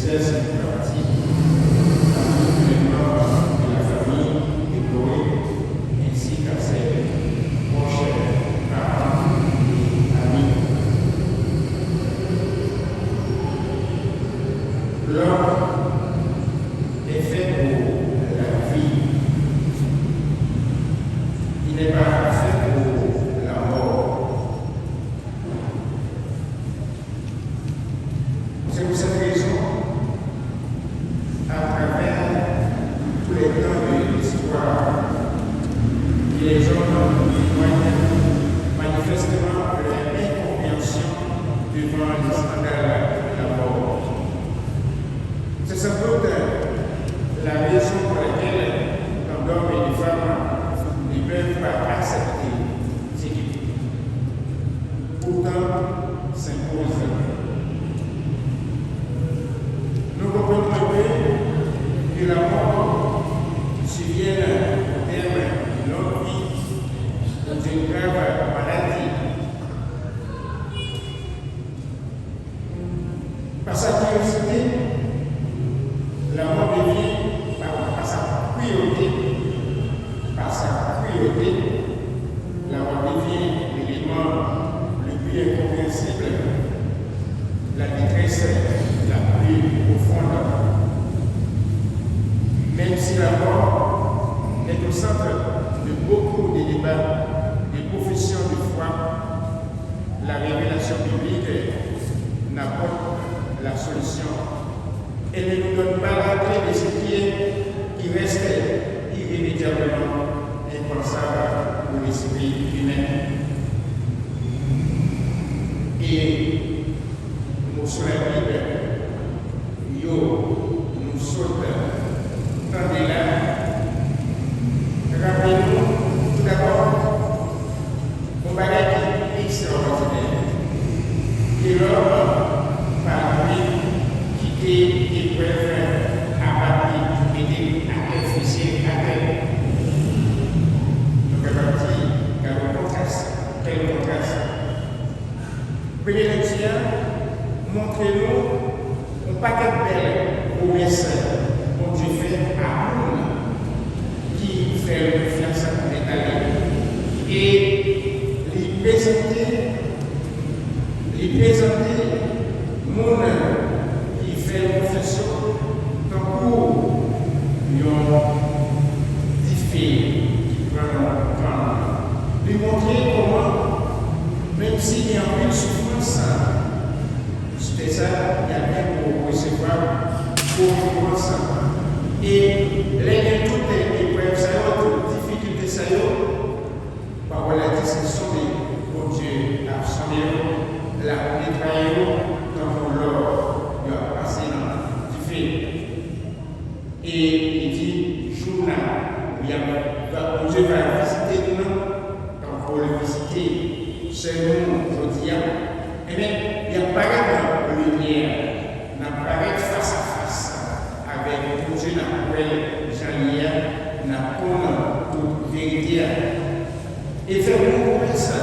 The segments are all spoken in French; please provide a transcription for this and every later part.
tristesse est partie à tous les membres de la famille de Chloé, ainsi qu'à ses proches parents et amis. L'homme est fait pour la vie. Il n'est pas fait pour la mort. C'est pour cette raison, à travers tous les temps de l'histoire, que les hommes témoignent manifestement de leur incompréhension devant le scandale de la mort. C'est sans doute la raison pour laquelle tant d'hommes et de femmes ne peuvent pas accepter ce qui pourtant s'impose. Nous comprenons un peu que la mort survienne au terme d'une longue vie ou d'une grave maladie. Par sa curiosité, la mort devient, par sa cruauté, la mort devient l'élément le plus incompréhensible, la détresse la plus profonde. Même si la mort est au centre de beaucoup de débats, des professions de foi, la révélation biblique n'apporte la solution. Elle ne nous donne pas la clé de ce qui reste irrémédiablement impensable pour l'esprit humain. Et nous sur la Bible, nous saute dans des là. Rappelez-nous tout d'abord un bagage extraordinaire. Et l'homme, par lui, quitter l'épreuve, abattu, aider à réfléchir à terre. Donc, à partir, quel contraste. Premier lecture, montrez-nous un paquet de belles promesses dont Dieu fait à nous, qui fait confiance à l'étalé, et les présenter, monde qui fait confession, tant pour des filles qui prennent le temps, lui montrer comment, même s'il y a une souffrance, c'était ça, il y a bien pour recevoir, pour commencer. Et les toutes les épreuves, toutes les difficultés, ça y est, par la discussion de mon Dieu, absolument, la nettoyer dans l'or, il a passé dans du fait. Et il dit, journal, mon Dieu va visiter nous, donc pour le visiter, c'est nous, aujourd'hui, eh bien, il y a pas de lumière, n'apparaît face à face avec mon Dieu, n'appelle Jean-Lier, n'a pas pour vérité. Et faire une promesse,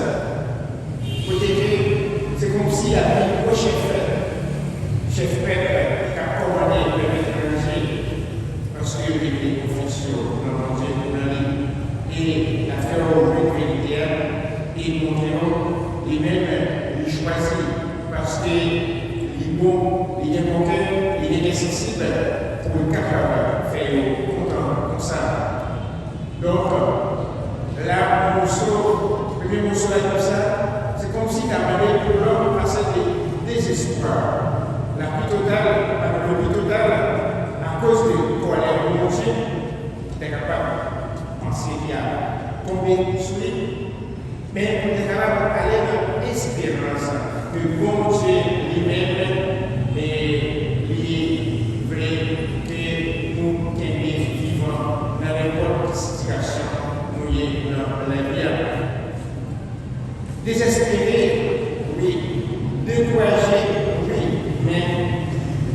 c'est comme s'il y avait un chef prêtre qui a commandé le étranger, parce qu'il y a des confessions dans mon Dieu pour l'aller, et la faire au militaire, et montrer lui-même, lui choisir, parce qu'il est bon, il est bon cœur, il est sensible pour le capable de faire content comme ça. Donc, là, le premier morceau là comme ça, c'est comme si demandé pour l'homme passait des désespoirs. La vie totale, à cause de colère de mon Dieu, était capable de penser qu'il y a combien de souris, mais on est capable d'aller dans l'espérance que bon Dieu lui-même est vrai que nous qui vivons dans n'importe quelle situation, nous y dans la vie. Désespéré, oui. Découragé, oui. Mais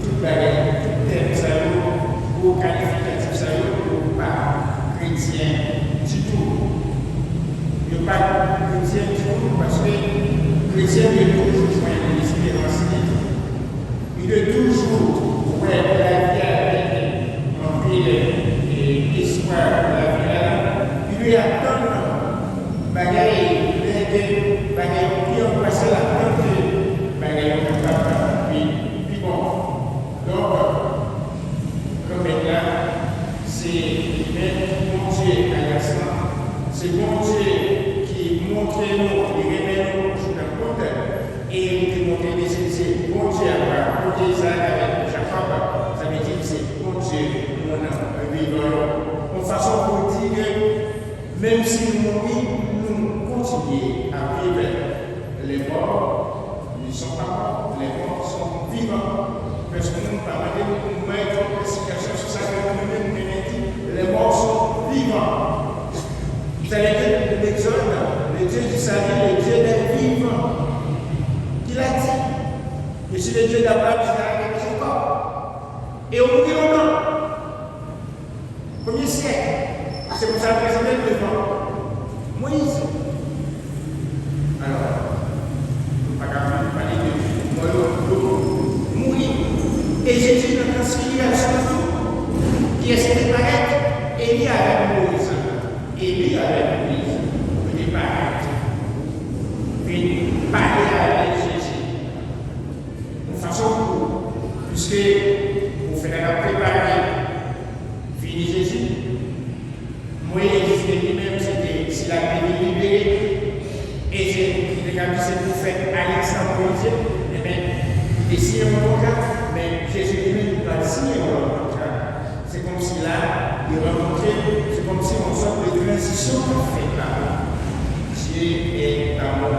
tout pareil, tout terme ça ou qualificatif ça ou pas chrétien du tout. Il n'y a pas chrétien du tout parce que chrétien est toujours joint à l'espérance. Il est toujours ouais, Isaac avec Jacob, ça veut dire que c'est bon Dieu, mon vivant. En façon pour dire que même si nous mourons, nous continuons à vivre. Les morts ne sont pas morts, les morts sont vivants. Parce que nous parlons de mettre en situation sur ça que nous-mêmes dit, les morts sont vivants. C'est-à-dire que l'Exode, le Dieu du salut, le Dieu des vivants, qu'il a dit. Je suis le Dieu d'Abraham, Isaac et Jacob. Et au bout de longtemps, premier siècle, c'est pour ça que le président devant Moïse. Alors, nous ne pouvons pas parler de mourir. Et Jésus nous transféré à son qui est séparé, Élie avec Moïse. Élie avec Moïse. Il est pareil. Puis, parler avec Jésus. De façon, puisque vous faites la préparer, fini Jésus. Moïse lui-même, c'était s'il a été libéré, et c'est le prophète Alexandre Moïse, et bien, il décide un contrat, mais Jésus lui-même n'a pas signé un contrat. C'est comme si là, il rencontrait, c'est comme si on sorte de transition qu'on fait là. Dieu est amour.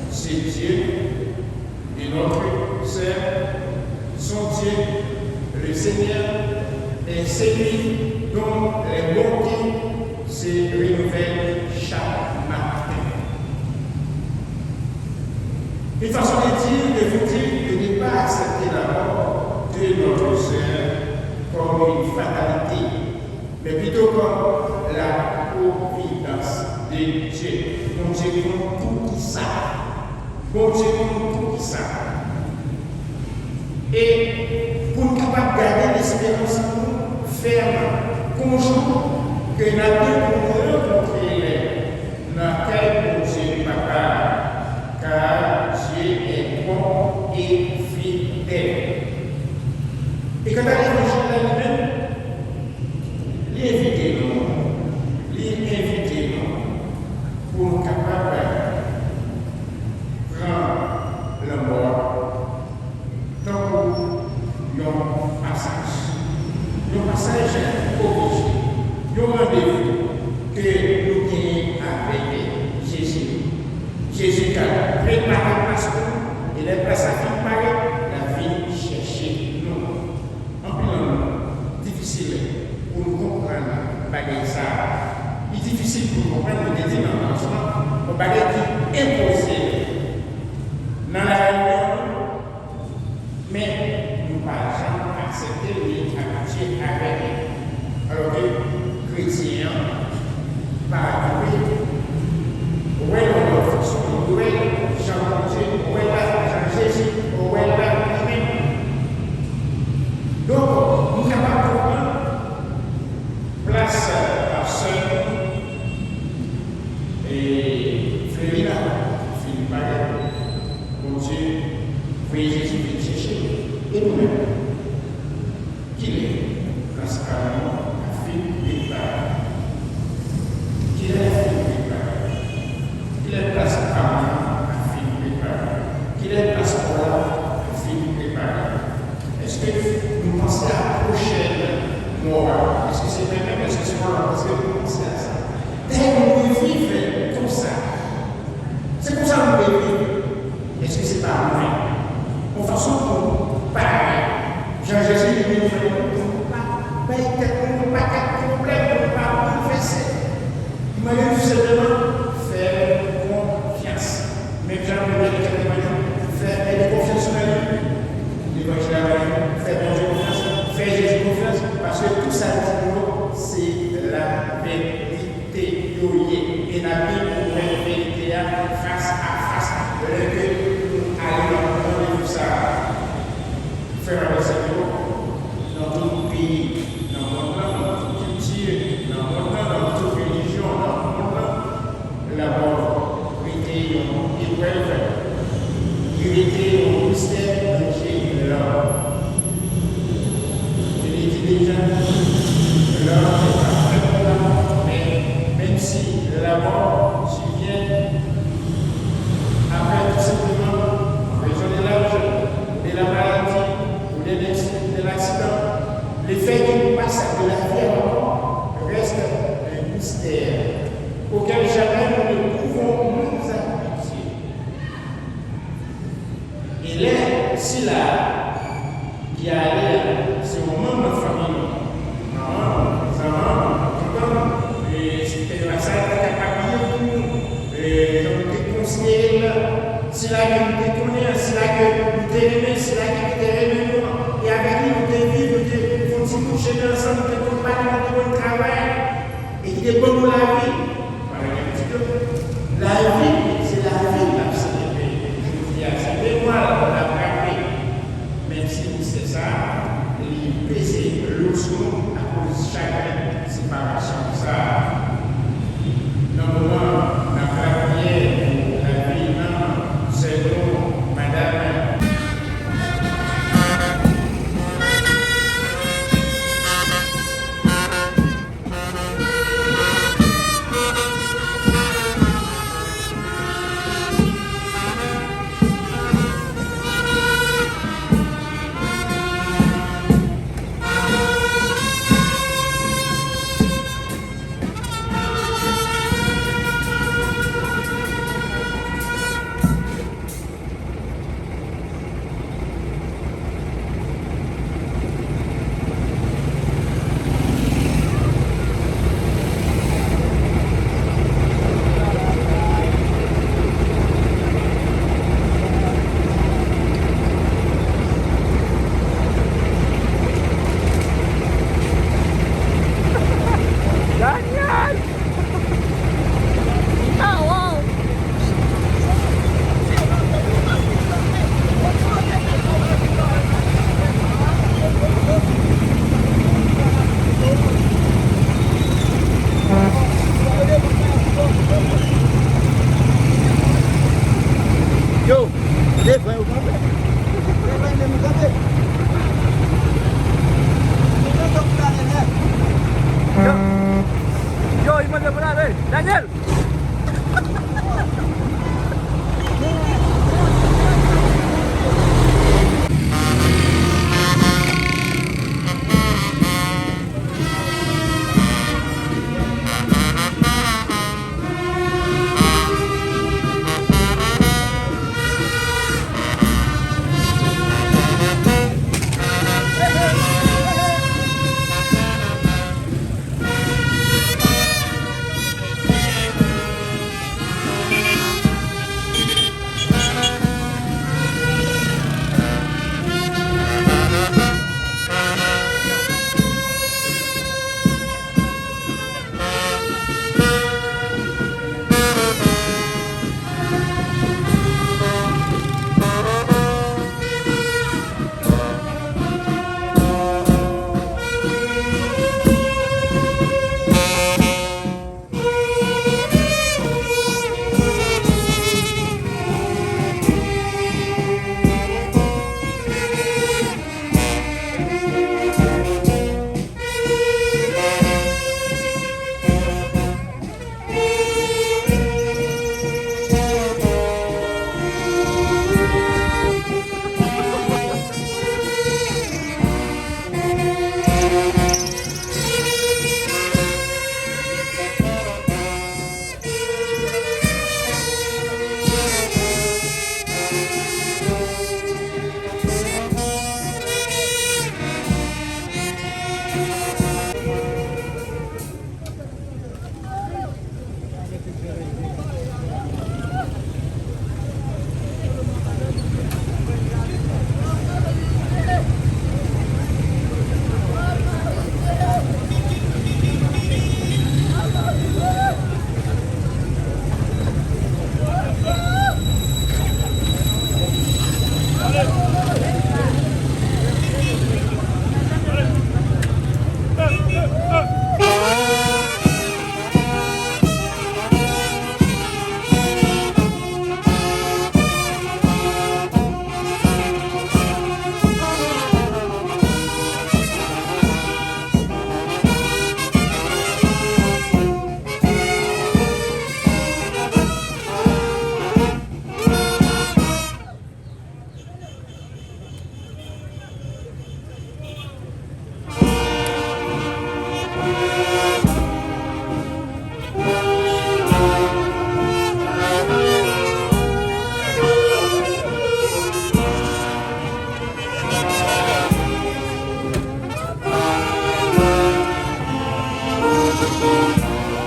C'est Dieu et notre Sœur, son Dieu, le Seigneur, et c'est lui dont les bontés se renouvellent chaque matin. Une façon de vous dire de ne pas accepter la mort de notre Sœur comme une fatalité, mais plutôt comme la providence de Dieu. Donc Dieu compte tout qui ça. Bon Dieu compte tout qui ça. Et pour nous capables de garder l'espérance ferme, conjoint, que nous avons rencontré dans quel Dieu papa, car Dieu est bon et fidèle. Et quand l'évangile lui-même, l'invitez-nous pour nous capables de prendre la mort dans un passage. Un passage obligé, un rendez-vous que nous gagnons avec Jésus. Jésus a préparé le passeport et les places à préparer la vie chercher nous. En plus, difficile pour nous comprendre ça. Il est difficile pour nous comprendre le dédit dans l'enseignement, pour bagage qui est imposé dans la réunion, mais nous ne pouvons jamais accepter les habitués avec eux. Alors que chrétiens, par où est notre fonction, où est Jean-Dieu, où est Jean-Jésus, où est lui-même. Donc, nous sommes capables de prendre place à seul et Florina, Philippe Barret, mon Dieu, voyez Jésus vient chercher, et nous-mêmes, qu'il est principalement la fille des Barret, qu'il est la fille des Barret, qu'il est principalement la fille des Barret, qu'il est principalement la fille des Barret. Est-ce que nous pensons à la prochaine mort? Est-ce que c'est même, est-ce que c'est moi? Parce que nous pensons à ça. Dès que nous vivons comme ça, c'est comme ça que nous vivons. Est-ce que c'est pas vrai? En façon pour pareil, si là, qui allait, c'est au membre de famille. Maman, ça va, et c'était la salle de capacité, et donc des conseillers, c'est là que nous déconnons, c'est là que nous t'aimons, c'est là que nous t'aimons, et avec lui, nous t'aimons, nous t'aimons, coucher ensemble, nous t'aimons, nous bon travail, et qui est bon pour la vie. La vie, c'est la vie, la CDP. Je dis à c'est mémoire qu'on a frappé. Même si c'est ça, il pèse lourdement à cause de chaque séparation. Ça, normalement, la frappée pour la vie, non, c'est nous, madame. Daniel! Allez